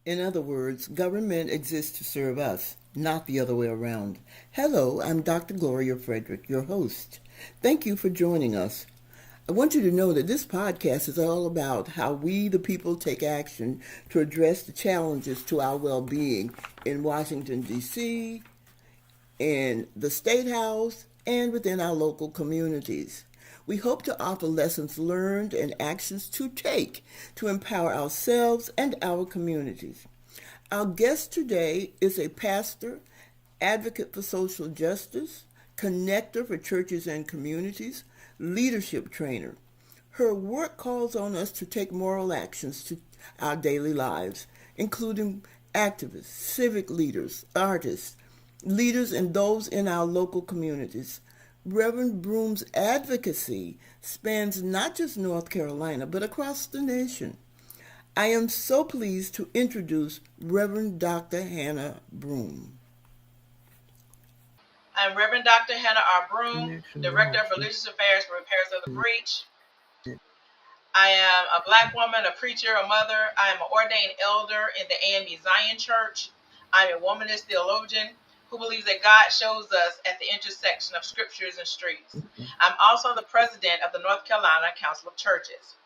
In other words, government exists to serve us, not the other way around. Hello, I'm Dr. Gloria Frederick, your host. Thank you for joining us. I want you to know that this podcast is all about how we, the people, take action to address the challenges to our well-being in Washington, D.C., in the State House, and within our local communities. We hope to offer lessons learned and actions to take to empower ourselves and our communities. Our guest today is a pastor, advocate for social justice, connector for churches and communities, leadership trainer. Her work calls on us to take moral actions to our daily lives, including activists, civic leaders, artists, leaders, and those in our local communities. Reverend Broome's advocacy spans not just North Carolina, but across the nation. I am so pleased to introduce Reverend Dr. HANNA Broome. I'm Reverend Dr. HANNA R. Broome, Director of Religious Affairs for Repairs of the Breach. I am a Black woman, a preacher, a mother. I am an ordained elder in the AME Zion Church. I'm a womanist theologian who believes that God shows us at the intersection of scriptures and streets. I'm also the president of the North Carolina Council of Churches.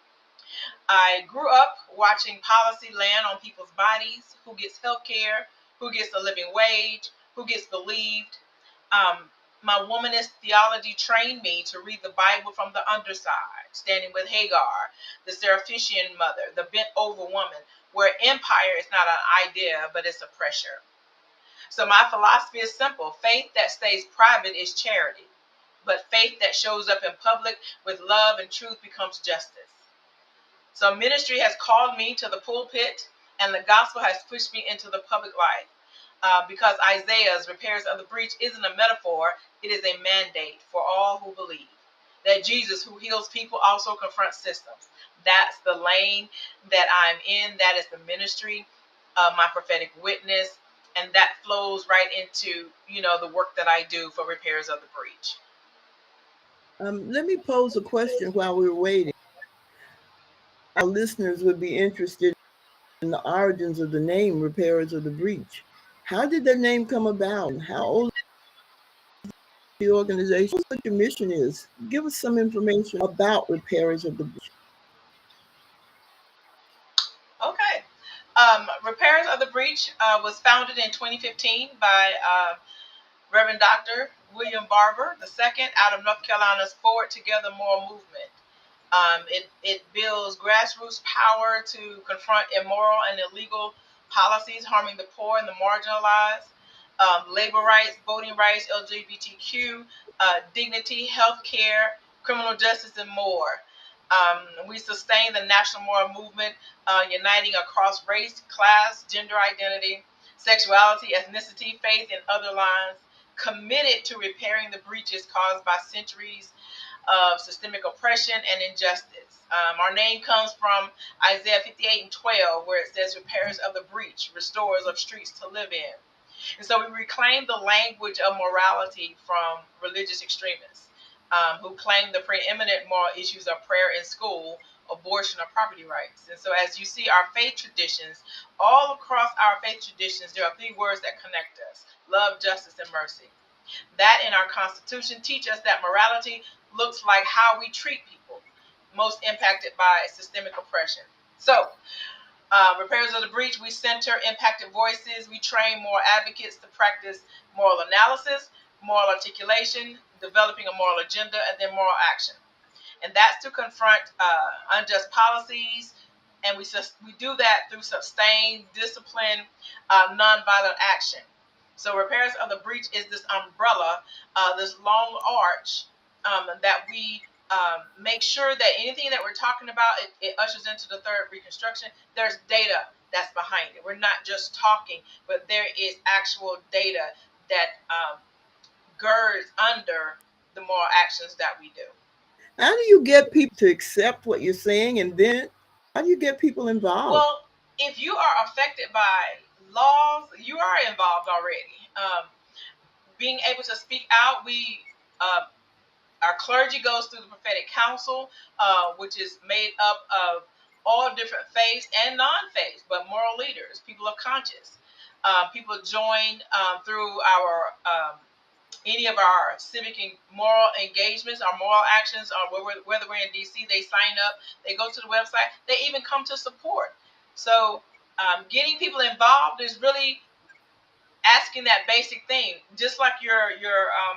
I grew up watching policy land on people's bodies, who gets health care, who gets a living wage, who gets believed. My womanist theology trained me to read the Bible from the underside, standing with Hagar, the Seraphician mother, the bent over woman, where empire is not an idea, but it's a pressure. So my philosophy is simple. Faith that stays private is charity, but faith that shows up in public with love and truth becomes justice. So ministry has called me to the pulpit, and the gospel has pushed me into the public life. Because Isaiah's repairs of the breach isn't a metaphor, it is a mandate for all who believe that Jesus, who heals people, also confronts systems. That's the lane that I'm in. That is the ministry of my prophetic witness, and that flows right into, the work that I do for repairs of the breach. Let me pose a question while we're waiting. Our listeners would be interested in the origins of the name Repairers of the Breach. How did that name come about? How old is the organization? What your mission is? Give us some information about Repairers of the Breach. Okay. Repairs of the Breach was founded in 2015 by Reverend Dr. William Barber II out of North Carolina's Forward Together Moral Movement. It builds grassroots power to confront immoral and illegal policies harming the poor and the marginalized, labor rights, voting rights, LGBTQ, dignity, health care, criminal justice, and more. We sustain the national moral movement, uniting across race, class, gender identity, sexuality, ethnicity, faith, and other lines, committed to repairing the breaches caused by centuries of systemic oppression and injustice. Our name comes from Isaiah 58:12, where it says, "Repairers of the breach, restorers of streets to live in." And so we reclaim the language of morality from religious extremists who claim the preeminent moral issues of prayer in school, abortion, or property rights. And so as you see our faith traditions, all across our faith traditions, there are three words that connect us: love, justice, and mercy. That in our Constitution teach us that morality looks like how we treat people most impacted by systemic oppression. So, Repairs of the Breach, we center impacted voices. We train more advocates to practice moral analysis, moral articulation, developing a moral agenda, and then moral action. And that's to confront unjust policies. And we do that through sustained, disciplined, nonviolent action. So repairs of the breach is this umbrella, this long arch that we make sure that anything that we're talking about, it ushers into the third reconstruction. There's data that's behind it. We're not just talking, but there is actual data that girds under the moral actions that we do. How do you get people to accept what you're saying and then how do you get people involved? Well, if you are affected by laws, you are involved already. Being able to speak out, uh, our clergy goes through the prophetic council, which is made up of all different faiths and non-faiths, but moral leaders, people of conscience. People join through our any of our civic and moral engagements, our moral actions, or whether we're in DC, they sign up, they go to the website, they even come to support. So getting people involved is really asking that basic thing. Just like your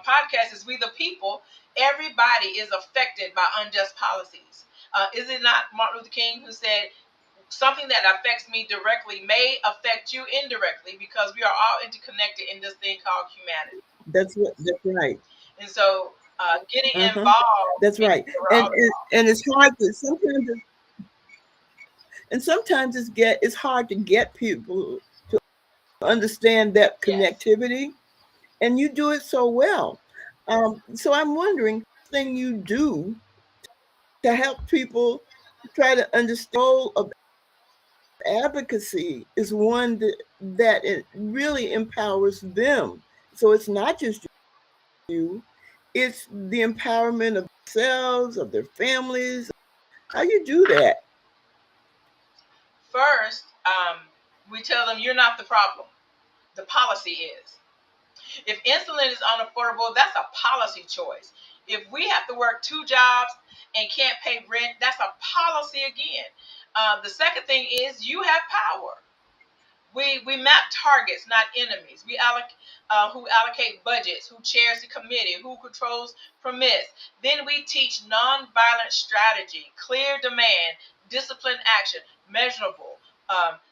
podcast is We the People, everybody is affected by unjust policies. Is it not Martin Luther King who said, something that affects me directly may affect you indirectly because we are all interconnected in this thing called humanity. That's right. And so getting Uh-huh. involved That's means right. that we're And, all and involved. and it's hard to sometimes it's hard to get people to understand that Yes. connectivity, and you do it so well. So I'm wondering, thing you do to help people try to understand the role of advocacy is one that it really empowers them. So it's not just you, it's the empowerment of themselves, of their families. How you do that? First, we tell them you're not the problem. The policy is. If insulin is unaffordable, that's a policy choice. If we have to work two jobs and can't pay rent, that's a policy again. The second thing is you have power. We map targets, not enemies. We who allocate budgets, who chairs the committee, who controls permits. Then we teach nonviolent strategy, clear demand, disciplined action, measurable.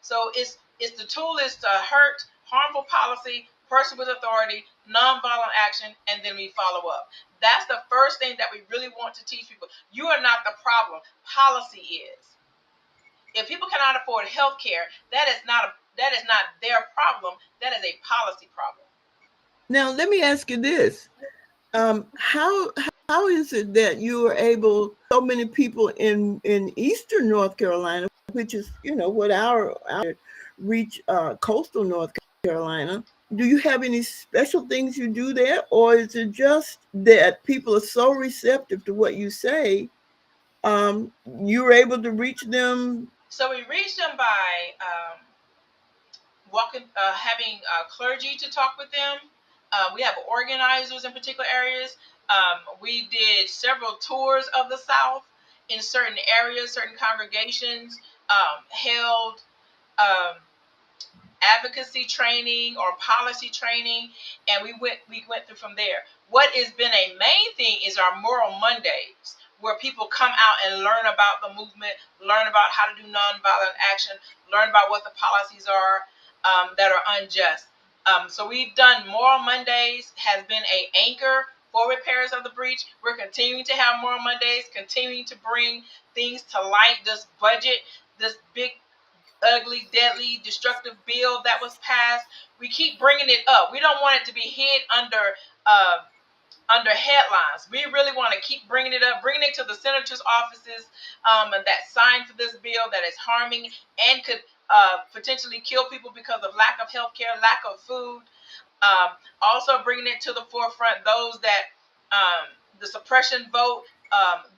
So it's the tool is to hurt, harmful policy, person with authority, nonviolent action, and then we follow up. That's the first thing that we really want to teach people. You are not the problem. Policy is. If people cannot afford health care, that is not their problem. That is a policy problem. Now, let me ask you this: how is it that you are able, so many people in Eastern North Carolina, which is what our reach coastal North Carolina? Do you have any special things you do there, or is it just that people are so receptive to what you say? You're able to reach them. So we reach them by having clergy to talk with them. We have organizers in particular areas. We did several tours of the South in certain areas, certain congregations, held um, advocacy training or policy training, and we went through from there. What has been a main thing is our Moral Mondays, where people come out and learn about the movement, learn about how to do nonviolent action, learn about what the policies are that are unjust. So we've done Moral Mondays has been a anchor for repairs of the breach. We're continuing to have Moral Mondays, continuing to bring things to light. This budget, this big ugly, deadly, destructive bill that was passed. We keep bringing it up. We don't want it to be hid uh, under headlines. We really want to keep bringing it up, bringing it to the senators' offices and that sign for this bill that is harming and could potentially kill people because of lack of health care, lack of food. Also bringing it to the forefront those that the suppression vote,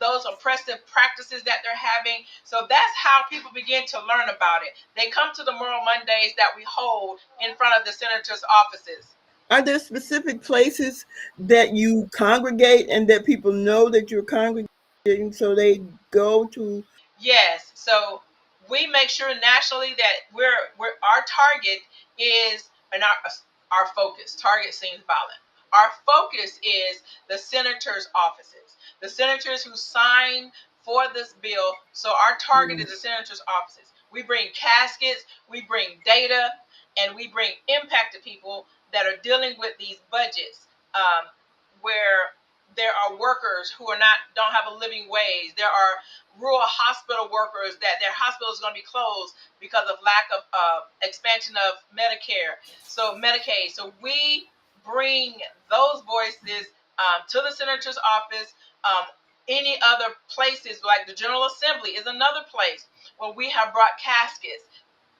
those oppressive practices that they're having. So that's how people begin to learn about it. They come to the Moral Mondays that we hold in front of the senators' offices. Are there specific places that you congregate and that people know that you're congregating so they go to? Yes. So we make sure nationally that we're our target is and our focus. Target seems violent. Our focus is the senators' offices, the senators who sign for this bill. So our target is the senators' offices. We bring caskets, we bring data, and we bring impact to people that are dealing with these budgets, where there are workers who are not don't have a living wage. There are rural hospital workers that their hospital is going to be closed because of lack of expansion of Medicare, so Medicaid. So we bring those voices to the senator's office. Any other places like the General Assembly is another place where we have brought caskets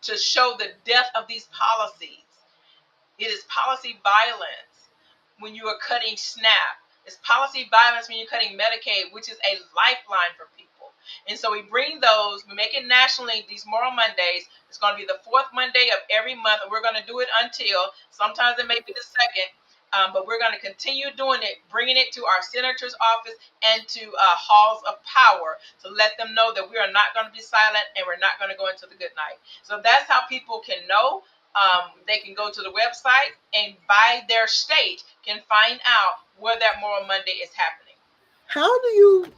to show the depth of these policies. It is policy violence when you are cutting SNAP. It's policy violence when you're cutting Medicaid, which is a lifeline for people. And so we bring those, we make it nationally these Moral Mondays. It's going to be the fourth Monday of every month, and we're going to do it until, sometimes it may be the second, but we're going to continue doing it, bringing it to our senator's office and to halls of power to let them know that we are not going to be silent and we're not going to go into the good night. So that's how people can know. They can go to the website and by their state can find out where that Moral Monday is happening. How do you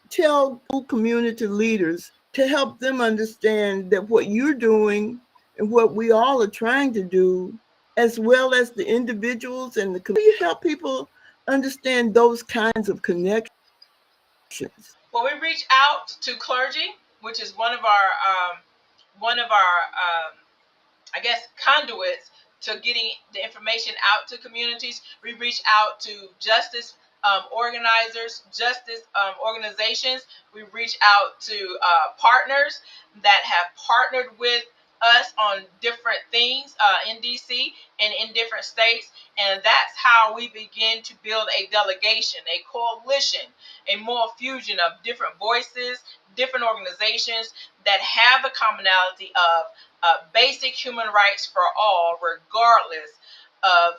tell community leaders to help them understand that what you're doing and what we all are trying to do, as well as the individuals and the community, you help people understand those kinds of connections? Well, we reach out to clergy, which is one of our I guess, conduits to getting the information out to communities. We reach out to justice organizers, justice organizations. We reach out to partners that have partnered with us on different things in DC and in different states. And that's how we begin to build a delegation, a coalition, a moral fusion of different voices, different organizations that have the commonality of basic human rights for all, regardless of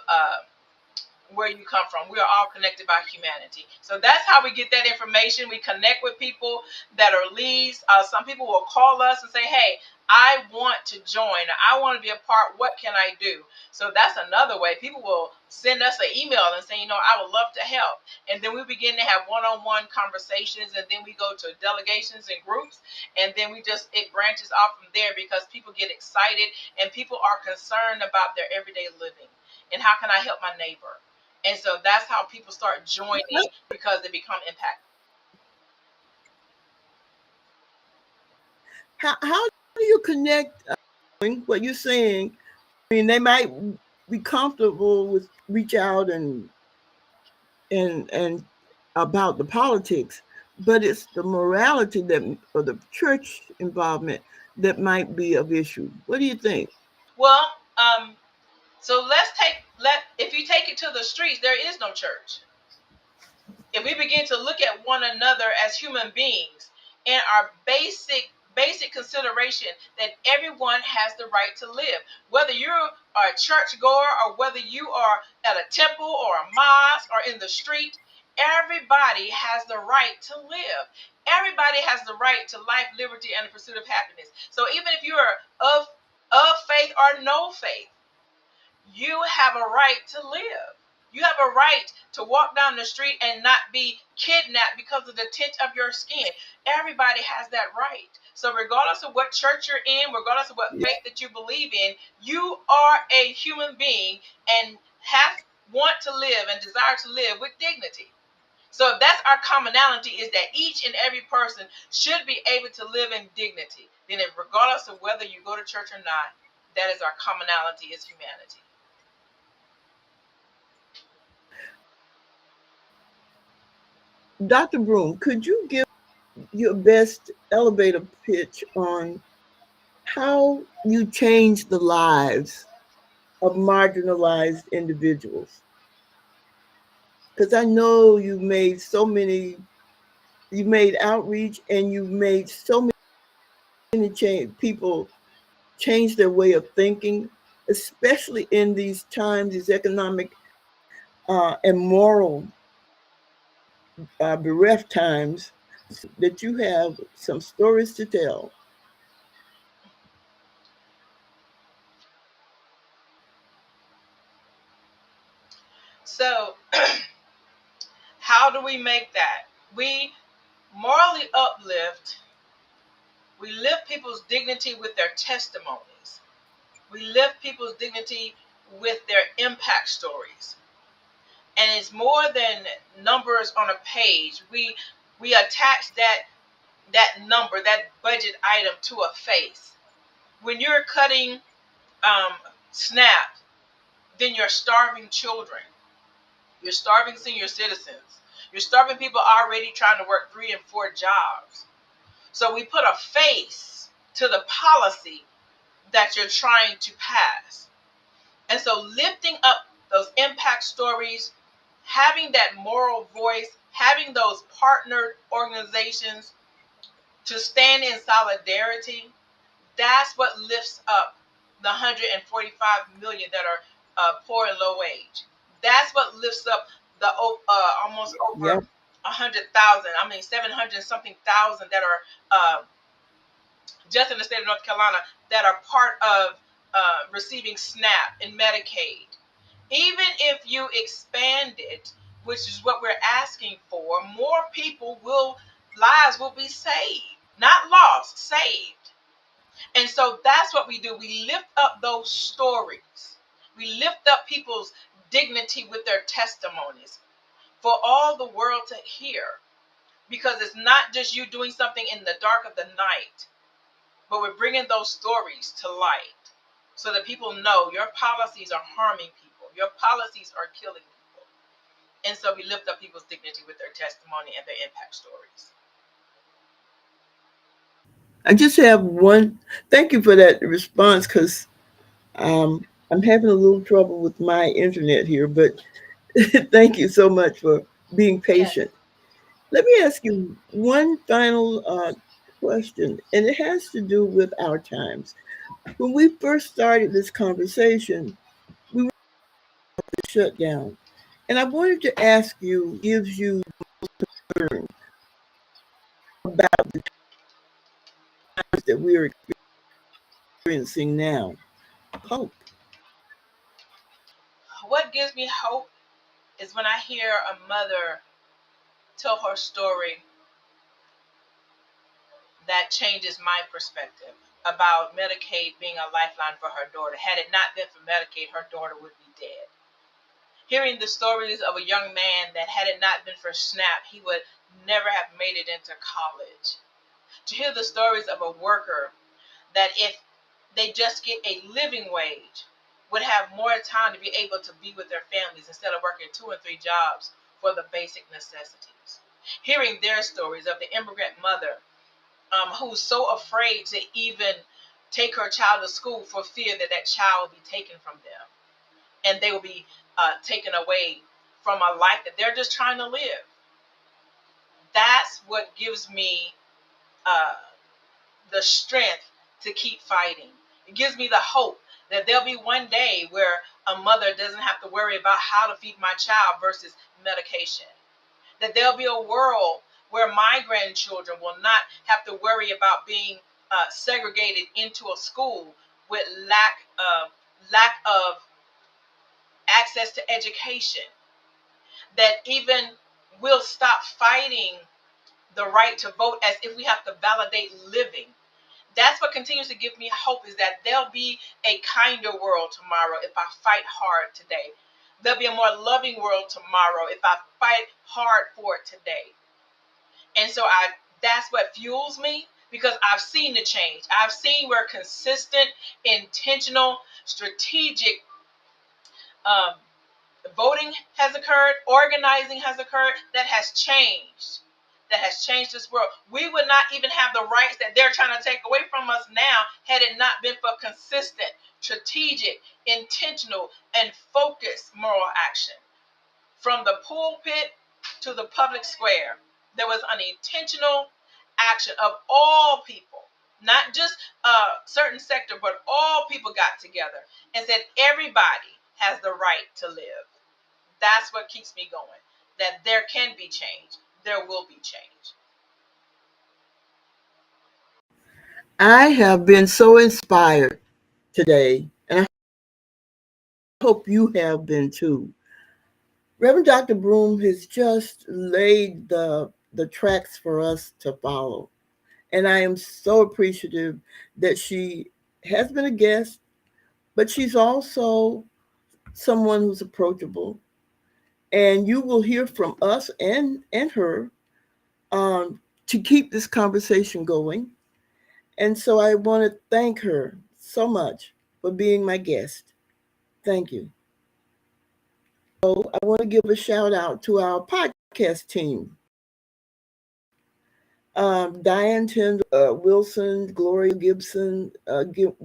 where you come from. We are all connected by humanity. So that's how we get that information. We connect with people that are leads. Some people will call us and say, hey, I want to join. I want to be a part. What can I do? So that's another way. People will send us an email and say, I would love to help. And then we begin to have one-on-one conversations, and then we go to delegations and groups, and then it branches off from there because people get excited and people are concerned about their everyday living. And how can I help my neighbor? And so that's how people start joining because they become impactful. How do you connect what you're saying? I mean, they might be comfortable with reach out and about the politics, but it's the morality that or the church involvement that might be of issue. What do you think? Well, so if you take it to the streets, there is no church. If we begin to look at one another as human beings and our basic consideration that everyone has the right to live, whether you're a church goer or whether you are at a temple or a mosque or in the street, everybody has the right to live. Everybody has the right to life, liberty, and the pursuit of happiness. So even if you are of faith or no faith, you have a right to live. You have a right to walk down the street and not be kidnapped because of the tint of your skin. Everybody has that right. So regardless of what church you're in, regardless of what faith that you believe in, you are a human being and want to live and desire to live with dignity. So if that's our commonality, is that each and every person should be able to live in dignity. Then regardless of whether you go to church or not, that is our commonality is humanity. Dr. Broome, could you give your best elevator pitch on how you change the lives of marginalized individuals? Because I know you made outreach and you made so many people change their way of thinking, especially in these times, these economic and moral bereft times, that you have some stories to tell. So How do we make that? We morally uplift, we lift people's dignity with their testimonies. We lift people's dignity with their impact stories. And it's more than numbers on a page. We attach that number, that budget item to a face. When you're cutting SNAP, then you're starving children. You're starving senior citizens. You're starving people already trying to work 3 and 4 jobs. So we put a face to the policy that you're trying to pass. And so lifting up those impact stories, having that moral voice, having those partnered organizations to stand in solidarity, that's what lifts up the 145 million that are poor and low wage. That's what lifts up the almost over Yep. 100,000. I mean, 700 something thousand that are just in the state of North Carolina that are part of receiving SNAP and Medicaid. Even if you expand it, which is what we're asking for, more people will lives will be saved, not lost, saved. And so that's what we do. We lift up those stories. We lift up people's dignity with their testimonies for all the world to hear. Because it's not just you doing something in the dark of the night, but we're bringing those stories to light so that people know your policies are harming people, your policies are killing people. And so we lift up people's dignity with their testimony and their impact stories. I just have one. Thank you for that response because I'm having a little trouble with my internet here, but thank you so much for being Yes. patient. Let me ask you one final question, and it has to do with our times. When we first started this conversation, we were shut down. And I wanted to ask you, gives you concern about the times that we are experiencing now? Hope. What gives me hope is when I hear a mother tell her story that changes my perspective about Medicaid being a lifeline for her daughter. Had it not been for Medicaid, her daughter would be dead. Hearing the stories of a young man that had it not been for SNAP, he would never have made it into college. To hear the stories of a worker that if they just get a living wage, would have more time to be able to be with their families instead of working 2 and 3 jobs for the basic necessities. Hearing their stories of the immigrant mother who's so afraid to even take her child to school for fear that that child will be taken from them and they will be taken away from a life that they're just trying to live. That's what gives me uh, the strength to keep fighting. It gives me the hope that there'll be one day where a mother doesn't have to worry about how to feed my child versus medication. That there'll be a world where my grandchildren will not have to worry about being segregated into a school with lack of access to education. That even we'll stop fighting the right to vote as if we have to validate living. That's what continues to give me hope is that there'll be a kinder world tomorrow if I fight hard today. There'll be a more loving world tomorrow if I fight hard for it today. And so that's what fuels me because I've seen the change. I've seen where consistent, intentional, strategic um, voting has occurred, organizing has occurred, that has changed. That has changed this world. We would not even have the rights that they're trying to take away from us now had it not been for consistent, strategic, intentional, and focused moral action. From the pulpit to the public square, there was an intentional action of all people, not just a certain sector, but all people got together and said everybody has the right to live. That's what keeps me going. That there can be change. There will be change. I have been so inspired today, and I hope you have been too. Reverend Dr. Broome has just laid the tracks for us to follow. And I am so appreciative that she has been a guest, but she's also someone who's approachable. And you will hear from us and her um, to keep this conversation going. And so I want to thank her so much for being my guest. Thank you. So I want to give a shout out to our podcast team. Diane Tyndall, Wilson, Gloria Gibson,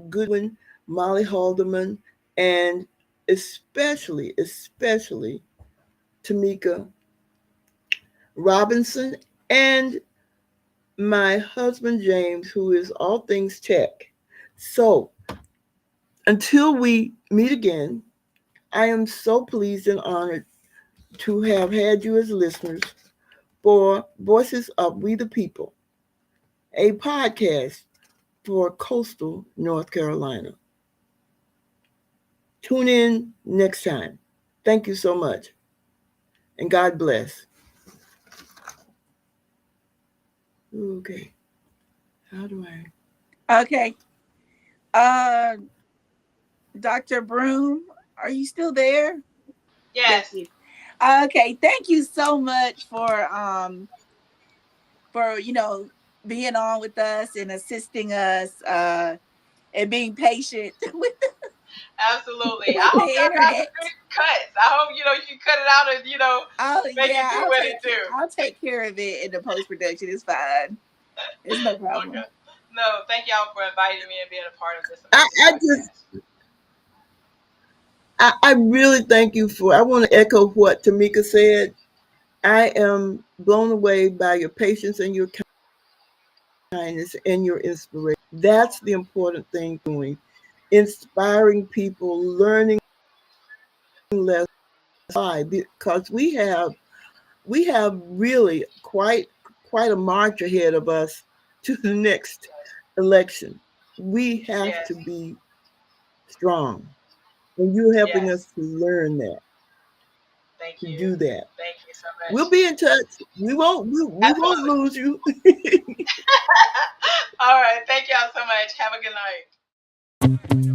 Goodwin, Molly Haldeman, and especially Tamika Robinson, and my husband James, who is all things tech. So until we meet again, I am so pleased and honored to have had you as listeners for Voices of We the People, a podcast for coastal North Carolina. Tune in next time. Thank you so much, and God bless. Okay, how do I? Okay. Uh, Dr. Broome, are you still there? Thank Yes. you. Okay, thank you so much for being on with us and assisting us and being patient Absolutely. I with the hope y'all got some internet. good cuts. I hope you can cut it out and Oh make it yeah, do what it do. I'll take care of it in the post production. It's fine. It's no problem. Okay. No, thank y'all for inviting me and being a part of this I, amazing I just podcast. I really thank you for. I want to echo what Tamika said. I am blown away by your patience and your kindness and your inspiration. That's the important thing doing. Inspiring people, learning less. Why? Because we have really quite a march ahead of us to the next election. We have Yes. to be strong. And you're helping Yes. us to learn that, Thank to you. do that. Thank you so We'll much. be in touch. We won't Absolutely. lose you. All right. Thank y'all so much. Have a good night.